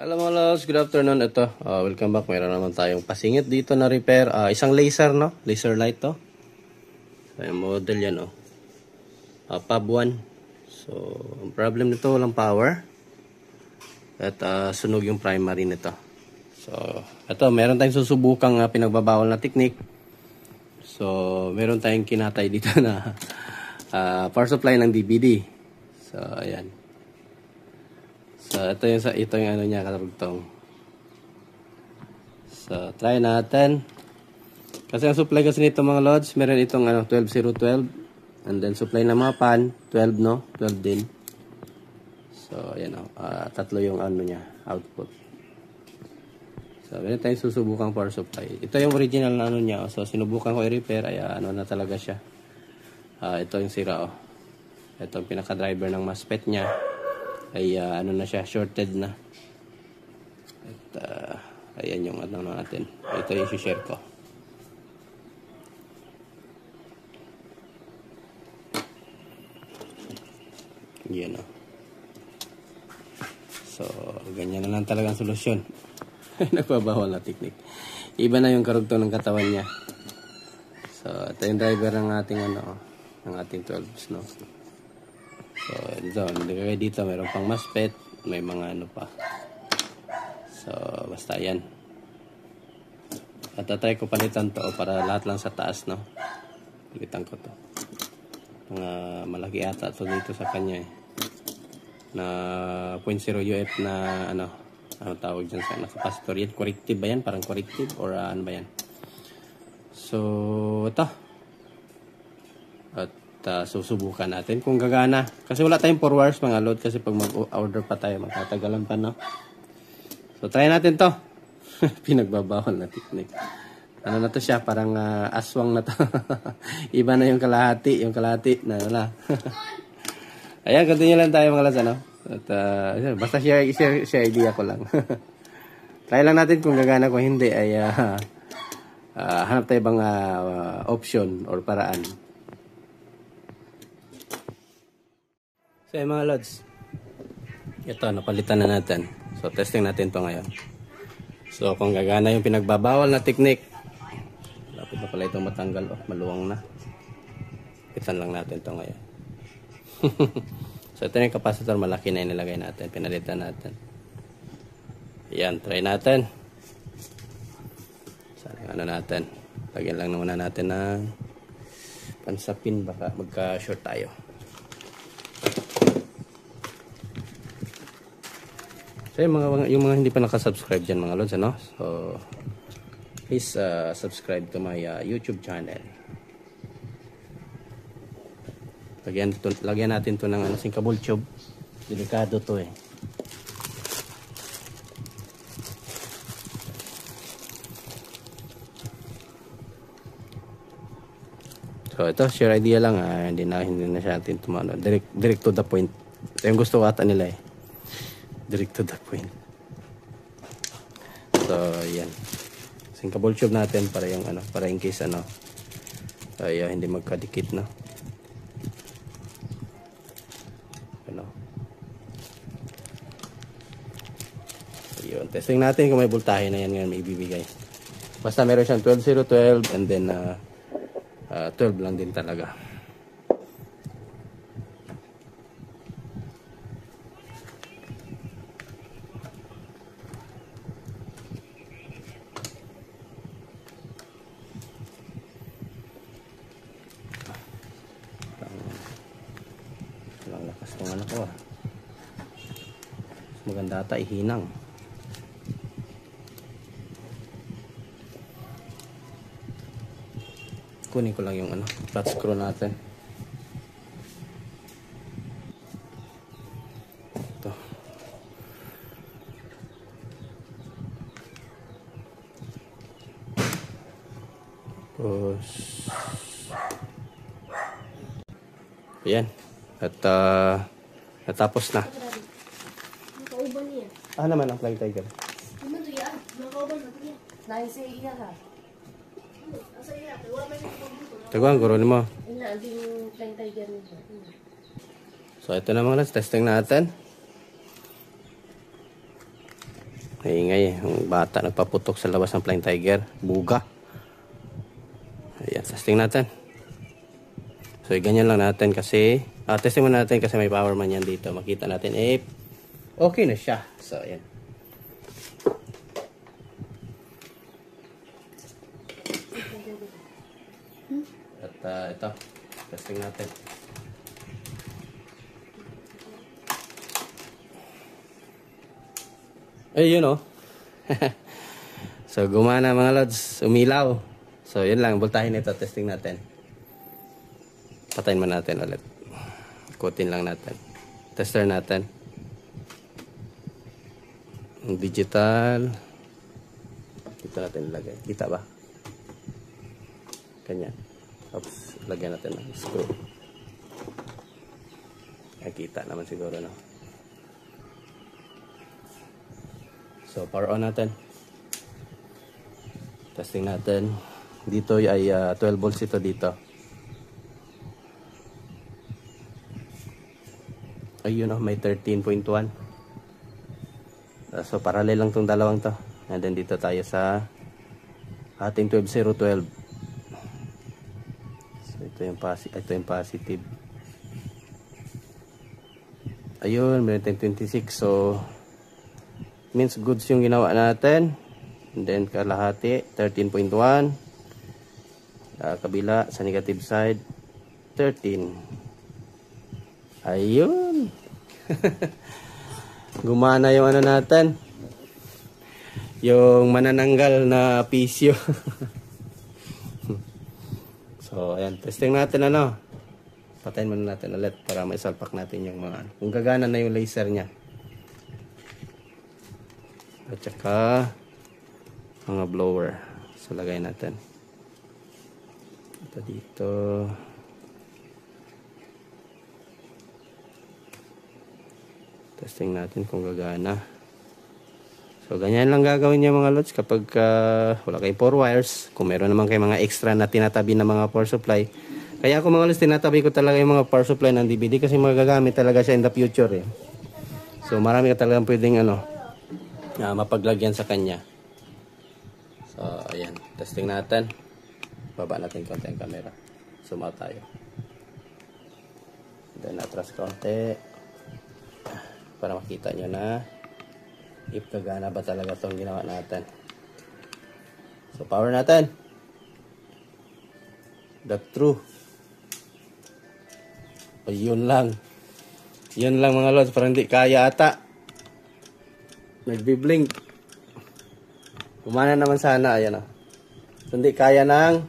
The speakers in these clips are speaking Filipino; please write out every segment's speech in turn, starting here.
Hello mga lods, good afternoon. Ito, welcome back. Mayroon naman tayong pasingit dito na repair. Isang laser, no? Laser light to. So, yung model yan, oh. PAB 1. So, ang problem nito, walang power. At sunog yung primary nito. So, ito, meron tayong susubukang pinagbabawal na technique. So, meron tayong kinatay dito na power supply ng DVD. So, ayan. So, ito yung ano niya, karugtong. So, try natin. Kasi ang supply kasi nito mga lods, meron itong 12012. And then supply ng mga pan, 12 no? 12 din. So, ayan o. Tatlo yung ano niya, output. So, meron tayong susubukang power supply. Ito yung original na ano niya. So, sinubukan ko i-repair. Ay, ano na talaga siya. Ito yung sira o. Ito yung pinaka-driver ng MOSFET niya. Ay ano na siya, shorted na. At ayan yung ano natin. Ito yung share ko. Yan o. So, ganyan na lang talagang solusyon. Nagpabawal na technique. Iba na yung karugtong ng katawan niya. So, ito yung driver ng ating ano, ng ating 12s, no? So, dito mayroon pang MOSFET, may mga ano pa. So, basta yan. At tatry ko palitan to para lahat lang sa taas, no? Palitan ko to. Mga malaki ata to dito sa kanya eh. Na 0.0 UF na ano tawag dyan sa capacitor yan. Corrective ba yan? Parang corrective or ano ba yan? So, ito. At susubukan natin kung gagana. Kasi wala tayong 4 wires mga load. Kasi pag mag-order pa tayo, magtatagalan pa, no? So, try natin to. Pinagbabawal na technique. Ano na to siya? Parang aswang na to. Iba na yung kalahati. Yung kalahati na wala. Ayan, continue lang tayo mga lods, ano? At, basta share idea ko lang. Try lang natin kung gagana. Kung hindi, ay hanap tayo bang option or paraan. So mga lods, ito napalitan na natin. So testing natin to ngayon. So kung gagana yung pinagbabawal na technique, lapit na pala itong matanggal. Maluwang na. Pitan lang natin to ngayon. So ito yung capacitor, malaki na yung nilagay natin. Pinalitan natin. Yan, try natin. Sana ano natin. Lagyan lang muna natin ng pansapin, baka magka-short tayo. So yung mga hindi pa nakasubscribe dyan mga lods, ano? So please subscribe to my YouTube channel. Lagyan natin to ng sinkabol tube. Delikado to eh. So ito, share idea lang. Hindi na siya natin tumano. Direct to the point. Ito yung gusto ata nila eh. Direct to the point. So, yan. Sinkabol tube natin para yung para in case ay hindi magkadikit, no. Ayun, testing natin kung may voltahe na yan ngayon may ibibigay. Basta meron siyang 12012 and then 12 lang din talaga. Walang lakas ng anak ko maganda ata ihinang. Kunin ko lang yung flat screw natin. Ito. Tapos ayan. At natapos na. Nakauban niya. Naman ang Flying Tiger. Ano to yan? Nakauban na to yan. Naisa iya ka. Asa iya? Tawa man yung pagbuto. Taguan, guro mo. Ina, ang yung Flying Tiger nito. So ito na mga lads, testing natin. Ingay, yung bata nagpaputok sa labas ng Flying Tiger. Buga. Ayan, testing natin. So ganyan lang natin kasi, testing muna natin kasi may power man yan dito. Makita natin okay na siya. So ayan. At ito, testing natin. Yun o. So gumana mga lods, umilaw. So yun lang, voltahin ito, testing natin. Patayin mo natin ulit. Ikutin lang natin. Tester natin. Digital. Dito natin ilagay. Kita ba? Ganyan. Oops, lagyan natin ng screw. Kita naman siguro, no? So, power on natin. Testing natin. Dito ay 12 volts ito dito. Ayun, may 13.1. So, parallel lang tong dalawang to. And then, dito tayo sa ating 12.012. So, ito yung positive. Ayun, may 10.26. So, means goods yung ginawa natin. And then kalahati 13.1, kabila sa negative side 13. Ayun. Gumana yung ano natin, yung manananggal na pisyo. So ayan, testing natin ano. Patayin muna natin ulit para maisalpak natin yung mga kung gagana na yung laser nya. At saka mga blower. So lagay natin ito dito. Testing natin kung gagana. So ganyan lang gagawin niya mga lods kapag wala kayong 4 wires. Kung meron naman kayong mga extra na tinatabi na mga power supply. Kaya ako mga lods, tinatabi ko talaga yung mga power supply ng DVD kasi magagamit talaga siya in the future eh. So marami ka talagang pwedeng mapaglagyan sa kanya. So ayan, testing natin. Baba natin konti ang camera. Zoom out tayo. Then atras konti para makita nyo na if kagana ba talaga itong ginawa natin. So power natin. That's true. O yun lang. Yun lang mga lods, parang hindi kaya ata. Nagbi-blink. Kumana naman sana, ayan o. So, hindi kaya ng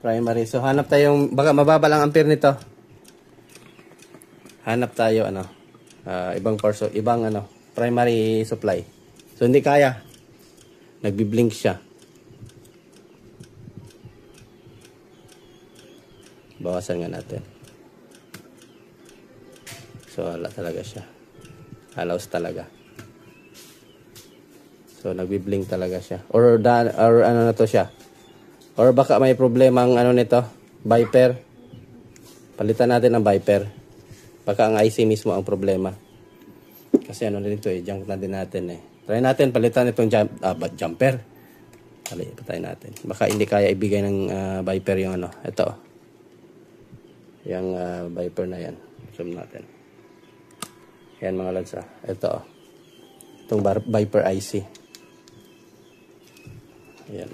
primary. So, hanap tayong, baka mababa lang ampere nito. Hanap tayo, ibang primary supply. So, hindi kaya. Nagbi-blink siya. Bawasan nga natin. So, wala talaga siya. Halos talaga. So nagbi-blink talaga siya. Or ano na to siya. Or baka may problema ang nito, Viper. Palitan natin ng Viper. Baka ang IC mismo ang problema. Kasi nito junk na din natin eh. Try natin palitan itong jumper. Patay natin. Baka hindi kaya ibigay ng Viper yung ito. Yung Viper na yan. Zoom natin. Yan mga lads ito itong Viper IC. Ayan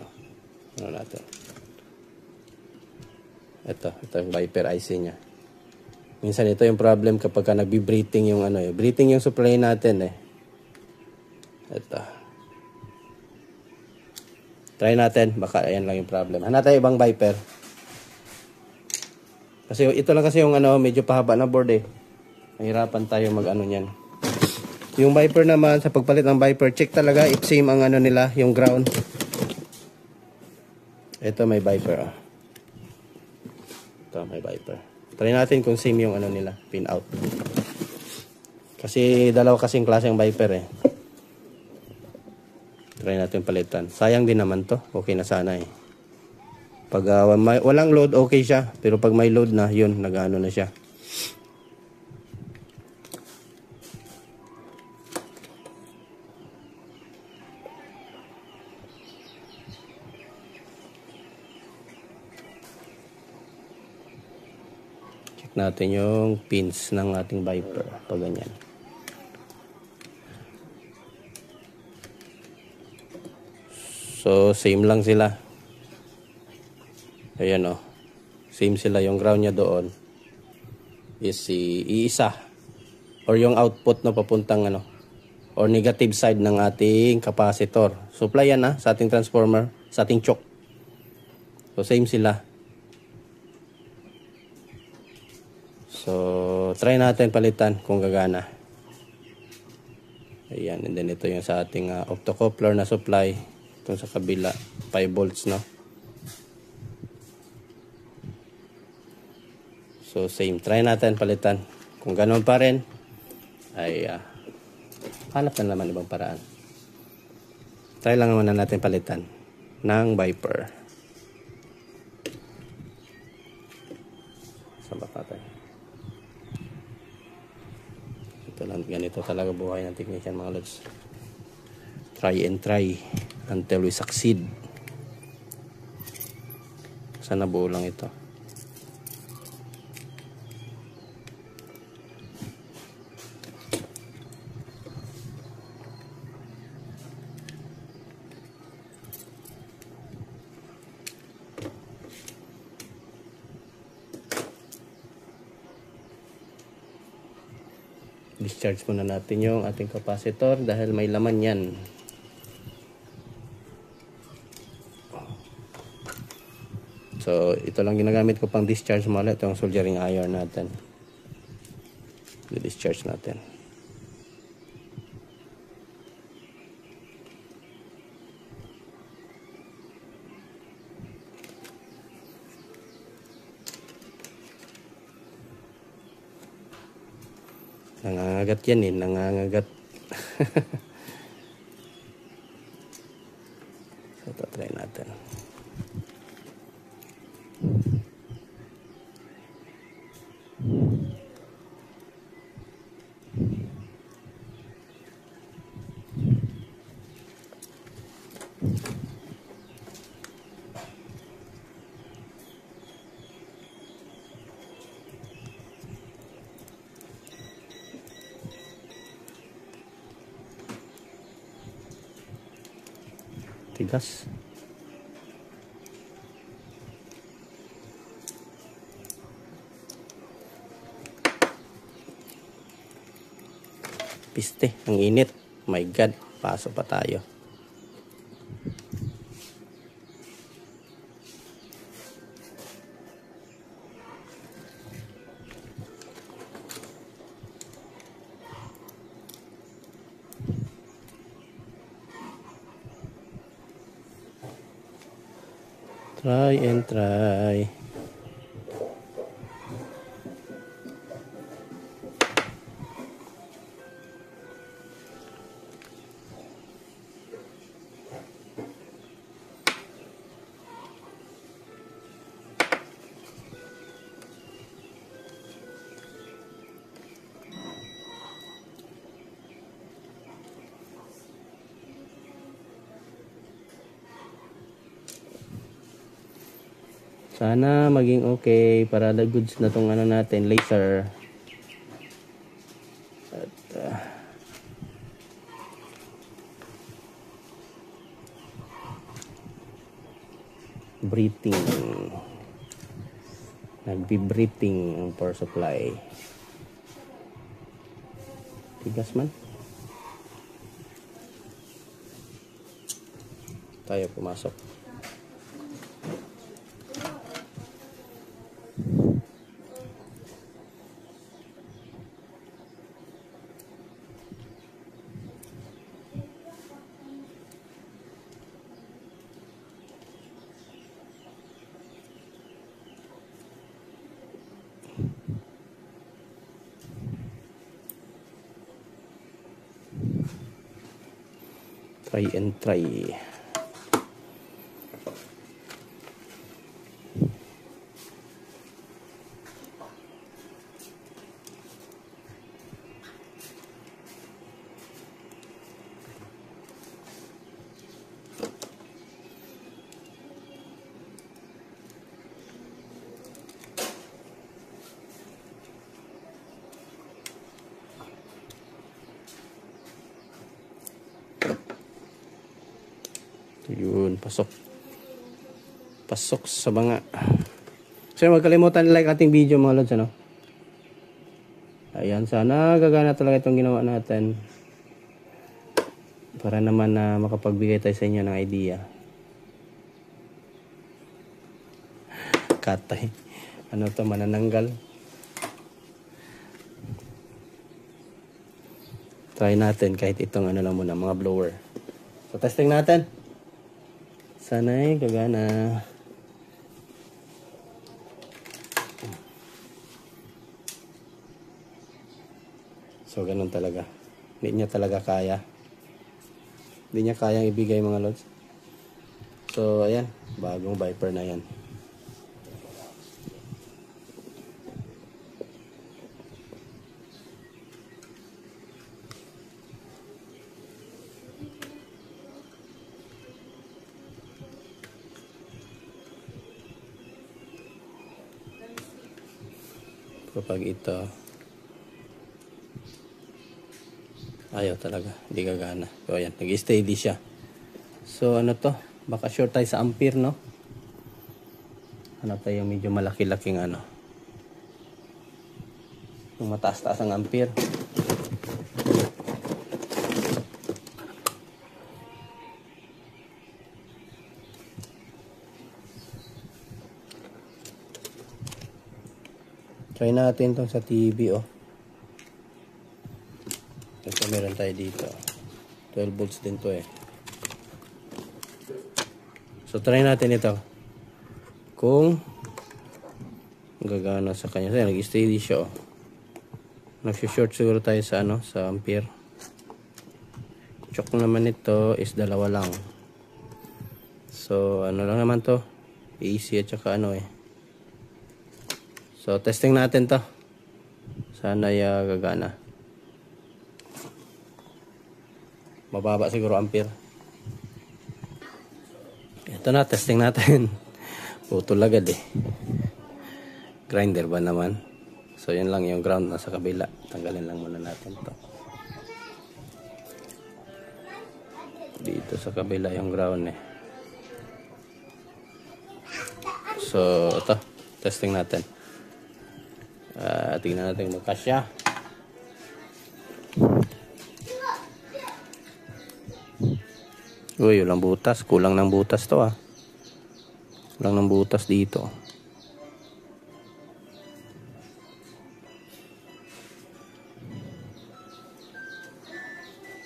ano natin. Ito yung Viper IC nya. Minsan ito yung problem kapag nagbi-breathing yung breathing yung supply natin eh. Ito. Try natin, baka ayan lang yung problem. Hanap tayo ibang Viper. Kasi ito lang kasi yung medyo pahaba na board eh. Mahirapan tayo niyan. Yung Viper naman, sa pagpalit ng Viper, check talaga if same ang nila, yung ground. Ito may Viper. Oh. Ito may Viper. Try natin kung same yung ano nila, pin out. Kasi dalawa kasing klaseng Viper eh. Try natin palitan. Sayang din naman to. Okay na sana eh. Pag walang load, okay siya. Pero pag may load na, yun, nag-ano na siya. Check natin yung pins ng ating Viper. Pag ganyan. So, same lang sila. Ayan o. Same sila. Yung ground niya doon is iisa. Or yung output na papuntang ano. Or negative side ng ating capacitor. Supply yan sa ating transformer. Sa ating choke. So, same sila. So, try natin palitan kung gagana. Ayan. And then ito yung sa ating optocoupler na supply. Itong sa kabila. 5 volts no. So, same. Try natin palitan. Kung ganoon pa rin, ay hanap na naman ibang paraan. Try lang naman natin palitan ng Viper. Sabat natin. Ito lang. Ganito talaga buhay ng technician mga lods. Try and try until we succeed. Sana buo lang ito. Discharge muna natin yung ating capacitor dahil may laman yan. So, ito lang ginagamit ko pang discharge mula. Ito ang soldering iron natin. I-discharge natin. Nangangagat yan eh. Nangangagat. So, ito try natin. Tigas. Piste, ang init. My God, paso pa tayo. Try and try. Sana maging okay para the goods na tong ano natin, laser. At breathing. Nag-vibrating ang power supply. Tigas man. Tayo pumasok. Try and try. Yun, pasok sa banga. So huwag kalimutan like ating video mga lods, ano? Ayan, sana gagana talaga itong ginawa natin para naman na makapagbigay tayo sa inyo ng idea. Katay, ano to, manananggal. Try natin kahit itong ano lang muna, mga blower. So testing natin. Sana'y gagana. So ganun talaga. Hindi niya talaga kaya. Hindi niya kayang ibigay mga lods. So ayan, bagong Viper na yan. Kapag ito ayaw talaga, hindi gagana. So ayan, nag-steady siya. So ano to, baka short tayo sa ampere, no? Ano tayo yung medyo malaki-laking ano, yung mataas-taas ang ampere. Try natin itong sa TV, oh. Ito meron tayo dito. 12 volts din to eh. So try natin ito. Kung gagana sa kanya. So nag-steady siya, oh. Nag-short siguro tayo sa ano, sa ampere. Choke naman ito is 2 lang. So ano lang naman to, AC at saka ano eh. So, testing natin to. Sana gagana. Mababa siguro ampere. Ito na, testing natin. Putol agad eh. Grinder ba naman? So, yan lang yung ground nasa kabila. Tanggalin lang muna natin to. Dito sa kabila yung ground eh. So, ito. Testing natin. Tingnan natin magkasya. Uy, walang butas. Kulang ng butas to ah. Kulang ng butas dito.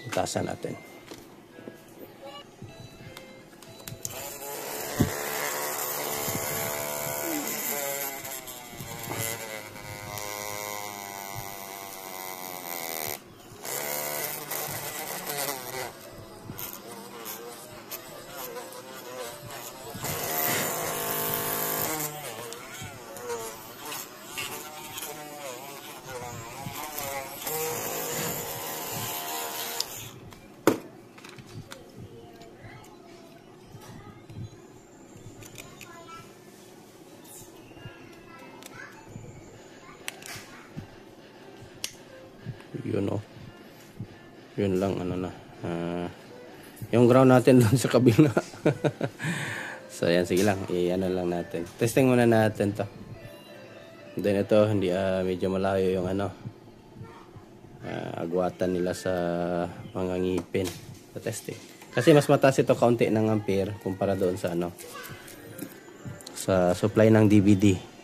Butasan natin. Yun oh. Yun lang ano na. Yung ground natin doon sa kabila. So yan, sige lang. I-ano lang natin. Testing muna natin to. Then ito, hindi medyo malayo yung ano. Agwatan nila sa mga ngipin. Sa testing. Kasi mas mataas ito kaunti ng ampere kumpara doon sa ano. Sa supply ng DVD.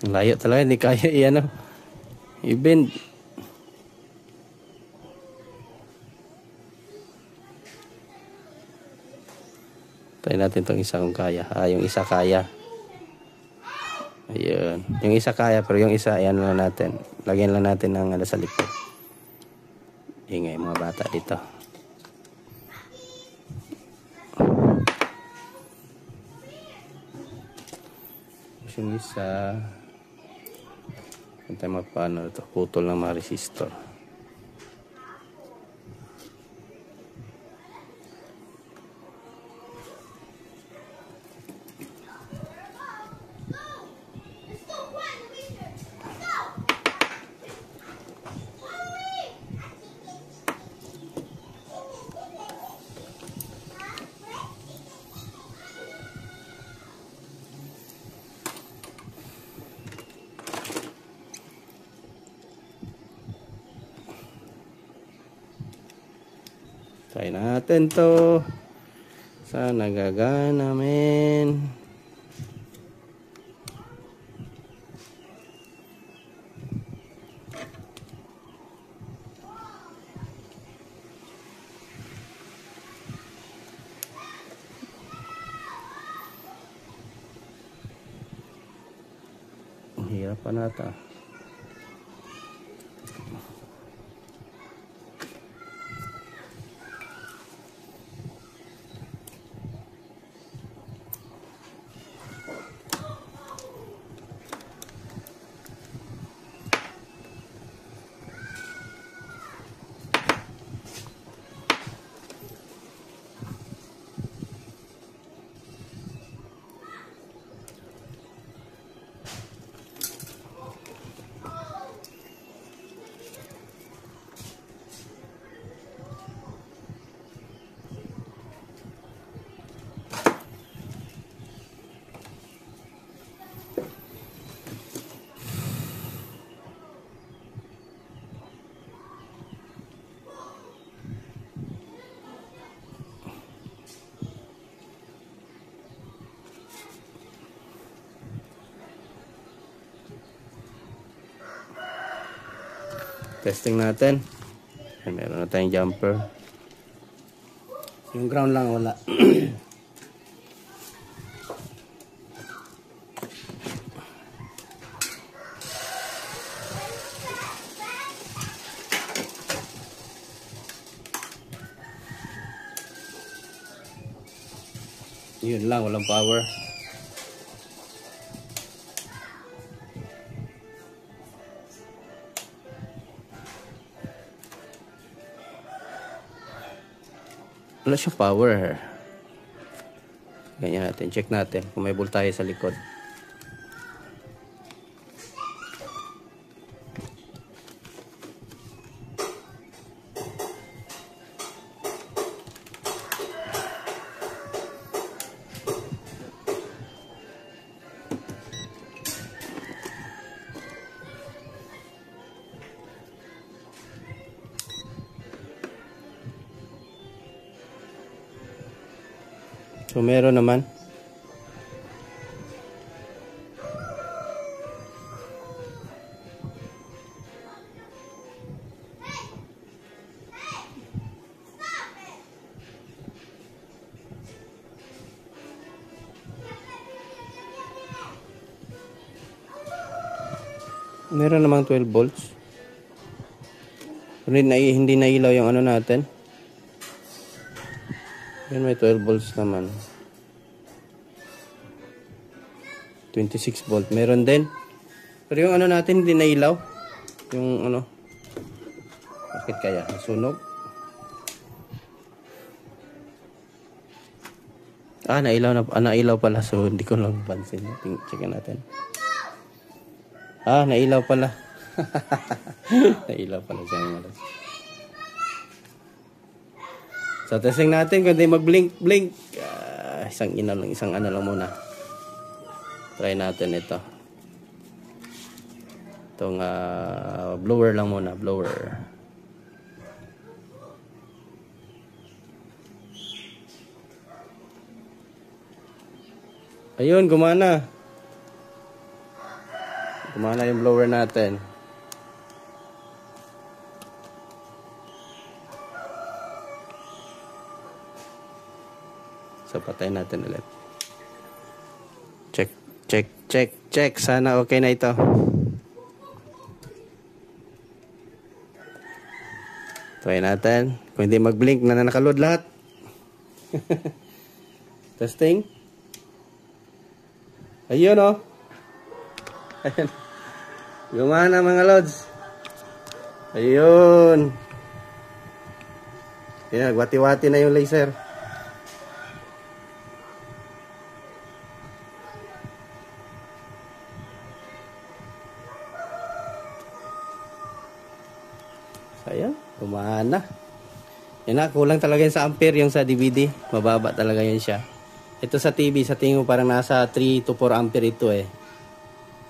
Layo talaga, hindi kaya i-ano. I-bend. Try natin itong isa kung kaya. Yung isa kaya. Ayun. Yung isa kaya, pero yung isa, ayan lang natin. Lagyan lang natin ng sa likod. Ingay mga bata dito. Yung isa, kung tayo magpaano ito, putol ng mga resistor. Try natin to. Sana gagana, men. Ang hirap pa nata. Testing natin. Ay, meron na tayong jumper. Yung ground lang wala. Yun lang, walang power. Wala siyang power. Ganyan natin. Check natin kung may voltahe sa likod. So meron naman. Meron namang 12 volts. Hindi na ilaw yung ano natin. Yan, may 12 volts naman. 26 volt. Meron din. Pero yung ano natin hindi na ilaw. Yung ano. Bakit kaya? Nasunog? Nailaw na. Nailaw pala. So, hindi ko lang pansin. Checkin natin. Nailaw pala. Nailaw pala siya. So, testing natin kung di mag-blink. Isang ano lang muna. Try natin ito. Itong blower lang muna. Blower. Ayun, gumana. Gumana yung blower natin. So, patayin natin ulit. Check, check, check, check. Sana okay na ito. Try natin. Kung hindi mag-blink, na nakaload lahat. Testing. Ayun o. Ayan. Gumana mga lods. Ayun. Ayan, wati-wati na yung laser. Ayan, gumana. Yan na, kulang talaga yun sa ampere yung sa DVD. Mababa talaga yun siya. Ito sa TV, sa tingin ko parang nasa 3 to 4 ampere ito eh.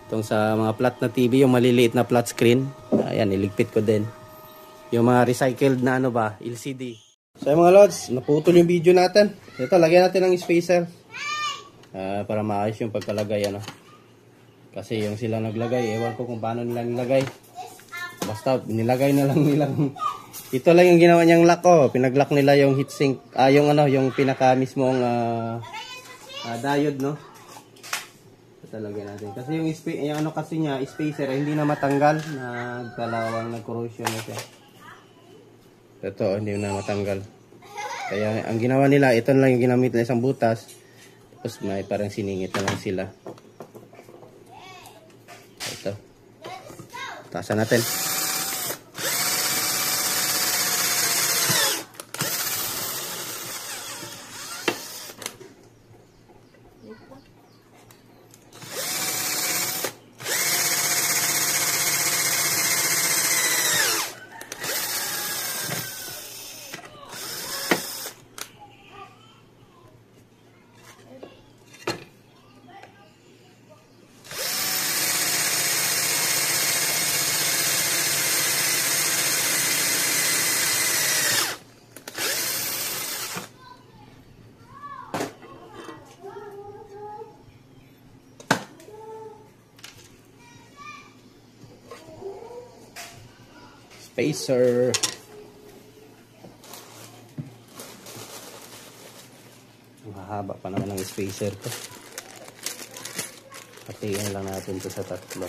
Itong sa mga flat na TV, yung maliliit na flat screen. Ayan, iligpit ko din. Yung mga recycled na ano ba, LCD. So mga lods, naputol yung video natin. Ito, lagyan natin ng spacer. Para maayos yung pagkalagay, ano. Kasi yung sila naglagay, ewan ko kung paano nila nilagay. Basta nilagay na lang nilang. Ito lang yung ginawa niyang lock, oh. Pinag-lock nila yung heatsink, yung ano, yung pinaka mismong diode, no. Talagyan natin. Kasi yung ano kasi niya, spacer, hindi na matanggal. Nagkalawang, nag-corrosion na siya. Ito, hindi na matanggal. Kaya ang ginawa nila, ito lang yung ginamit na isang butas. Tapos may parang siningit na lang sila. Ito. Taasan natin. Spacer. Mahaba pa naman ang spacer to. Hatiin lang natin to sa tatlo.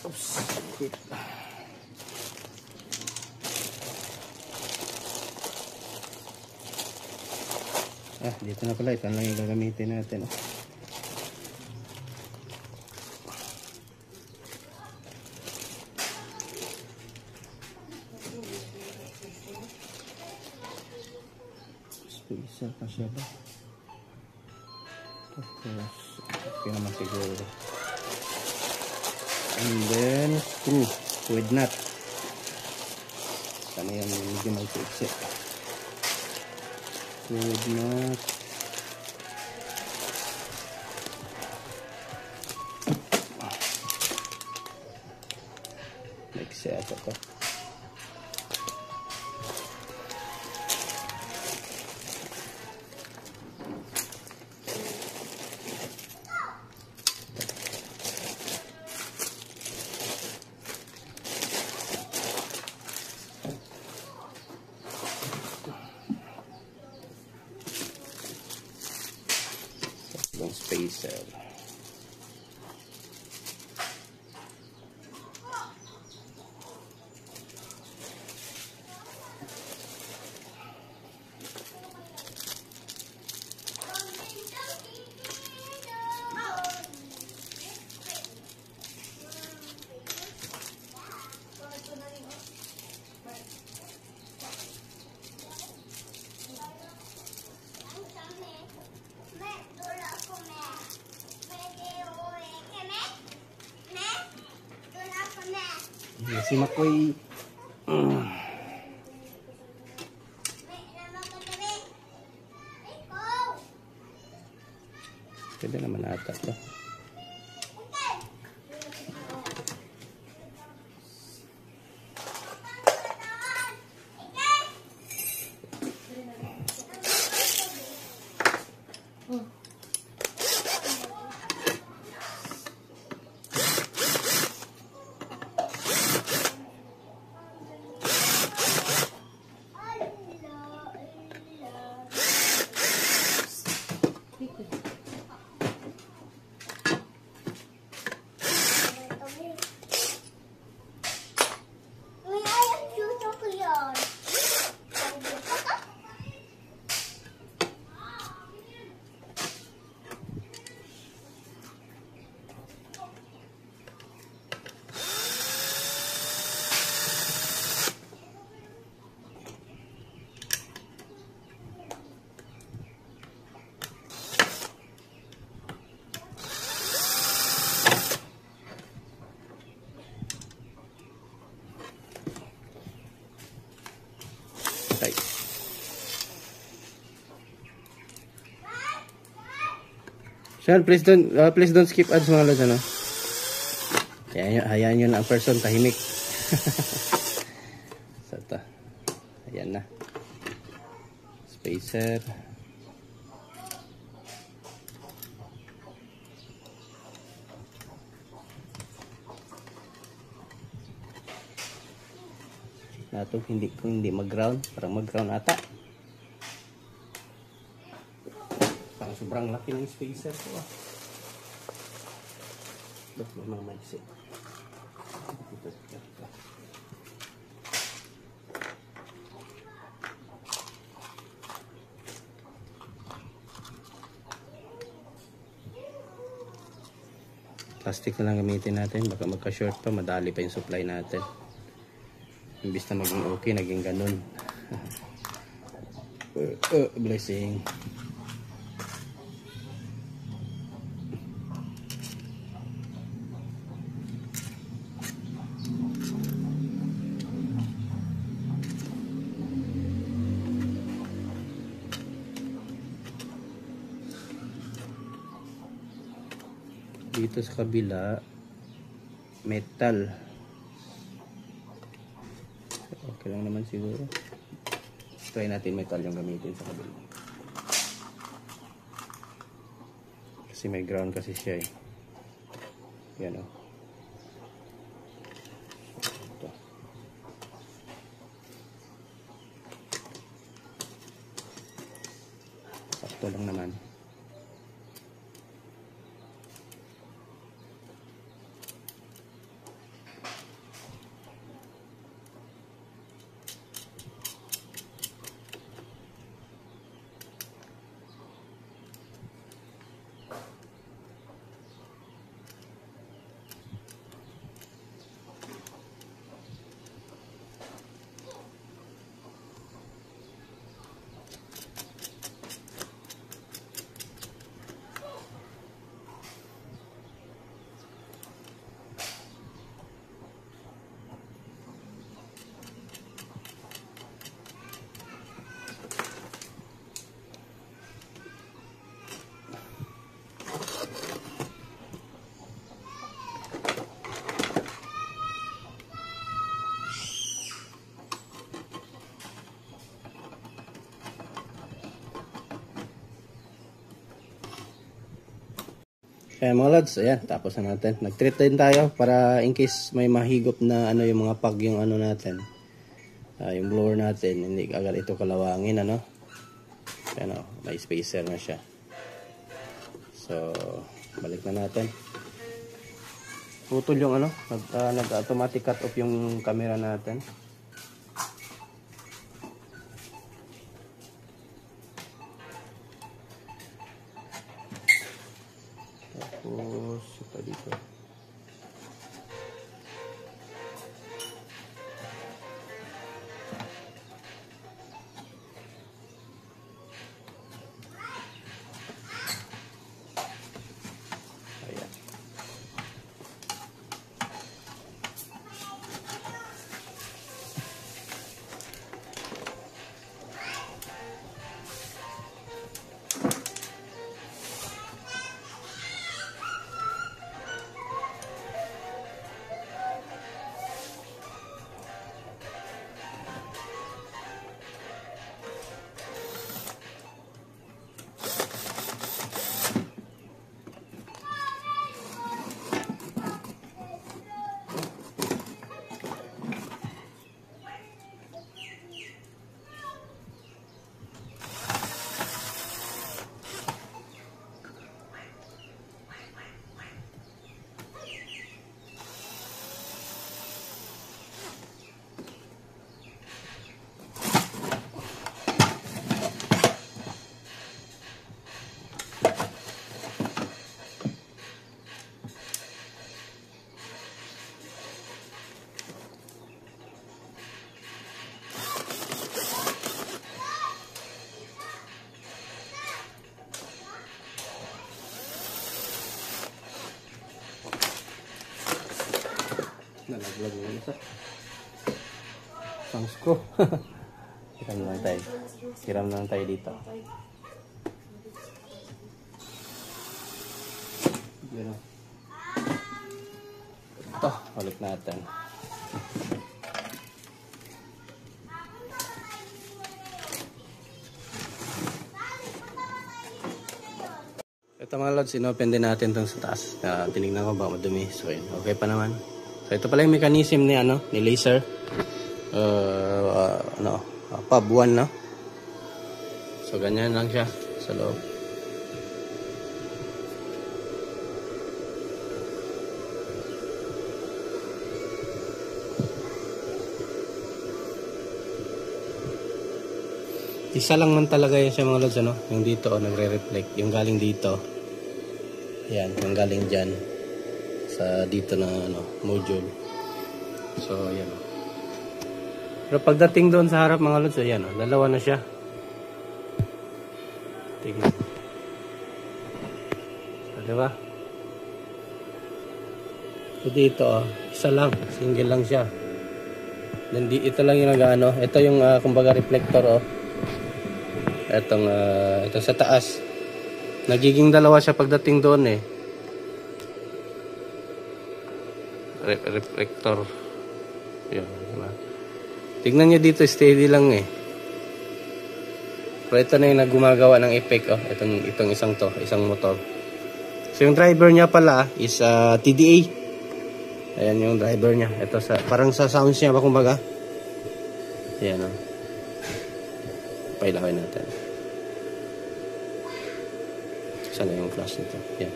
Oops. Dito na pala. Ito lang yung gagamitin natin. Spacer pa siya ba? Tapos, okay naman siguro. And then, screw with nut. Sana yung medyo mag-fix it. With nut. Nag-set ako. Spacer. Si Makoy pwede naman ata to. Sean, please don't skip ads mga lods, ano? Hayaan nyo na ang person tahimik. So, ito. Ayan na. Spacer. Nato hindi mag-ground, parang mag-ground ata. Parang sobrang laki ng spacer ko ah. Look, mga maiksi. Plastic na lang gamitin natin, baka magka-short pa, madali pa yung supply natin. Imbis na maging okay, naging ganun. Blessing. Dito sa kabila, metal. Okay lang naman siguro. Try natin metal yung gamitin sa kabila. Kasi may ground kasi siya eh. Yan o. Ito. Sakto lang naman. Kaya mga lads, ayan, tapos na natin. Nag-treat din tayo para in case may mahigop na ano yung mga pag yung ano natin. Yung blower natin, hindi agad ito kalawangin, ano. Ayan o, may spacer na siya. So, balik na natin. Putol yung ano, nag-automatic cut off yung camera natin. Tapos, ito dito. Ayan. Nalaglag yung isa. Pang screw. Hiram lang tayo. Hiram lang tayo dito. Yun o. Ito, ulit natin. Ito mga lods, inopen din natin itong sa taas. Tinignan ko ba madumi. So yun, okay pa naman. So ito pala yung mechanism ni ni laser. Pub 1, no? So ganyan lang siya sa loob. Isa lang man talaga yan siya mga lods, ano? Yung dito, nagre-reflect. Yung galing dito. Yan, yung galing dyan. Sa dito na, module. So, yan. Pero pagdating doon sa harap mga lods, ayan, dalawa na siya. Tingnan. So, diba? So, dito, isa lang. Single lang siya. Then, ito lang yung nag-ano. Ito yung, kumbaga, reflector, ito sa taas. Nagiging dalawa siya pagdating doon reflector. Yan, diba? Tignan nyo dito, steady lang Pero ito na yung nagumagawa ng effect, itong isang motor. So yung driver niya pala is TDA. Ayan yung driver niya. Ito parang sa sounds niya ba kumbaga. Ayan pailawin natin. Sana yung flash nito. Yan.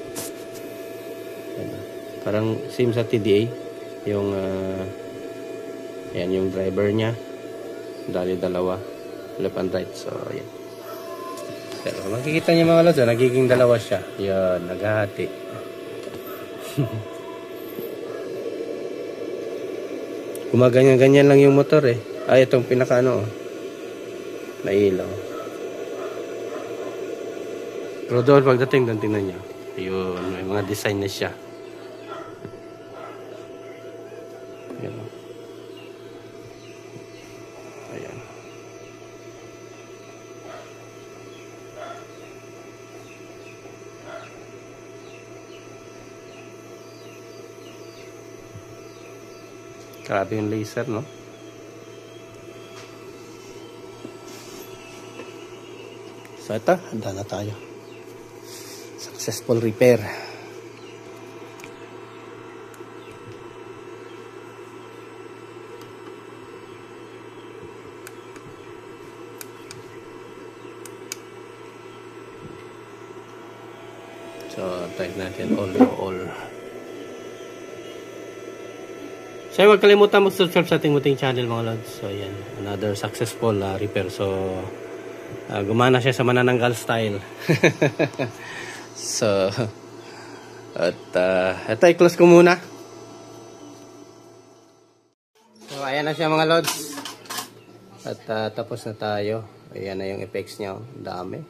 Yan. Parang same sa TDA. Yung yan yung driver niya. Dalawa. Left and right. So yan. Pero makikita niyo mga lods, nagiging dalawa siya. Yan, naghahati. Gumaganyan-ganyan lang yung motor Ay, itong pinaka nailaw. Pero doon pagdating doon, tingnan nyo. Ayun, may mga design na siya. Ayan. Ayan. Grabe yung laser, no? So ito, handa na tayo. Successful repair. So type natin all. So huwag kalimutan mag-subscribe sa ating muting channel mga lods. So yan, another successful repair. So gumana siya sa manananggal style. So at ito i-close ko muna. So ayan na siya mga lods. At tapos na tayo. Ayan na yung effects niya. Dami.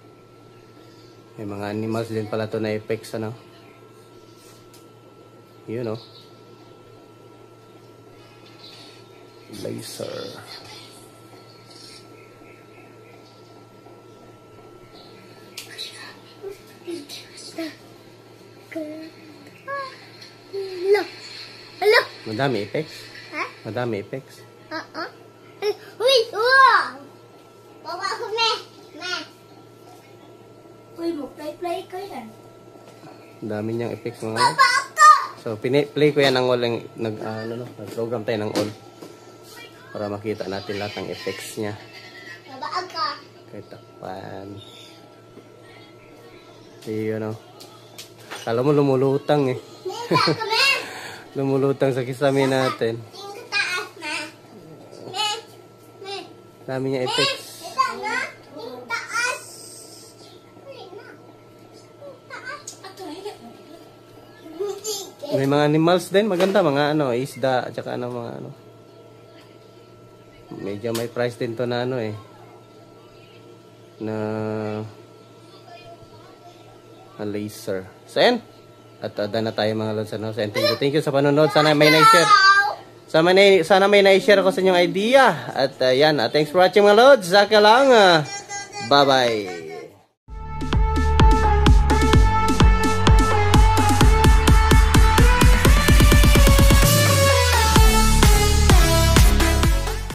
May mga animals din pala to na effects Yun laser. Hello. Madami effects? Ha? Madami effects? Uy! Wow! Baba ako, me! Uy, play ko yan. Dami niyang effects mga Baba ako! So, play ko yan ng all. Nag-program tayo ng all. Para makita natin lahat ng effects niya. Baba ako! Kaya takpan. Yun Kala mo lumulutang Nita ako, me! Lumulutang sa kisame natin. Tingin ka taas, me! Me! Dami niya effects. Ito na! Tingin taas! Uy, na! Taas! Ato, higit mo. May mga animals din. Maganda. Mga isda. At saka mga medyo may price din to na na laser. So yan. At na tayo mga lods. So, thank you sa panonood. Sana may na-share. Sana may na-share ko sa inyong idea. At yan. Thanks for watching mga lods. Saka lang. Bye-bye.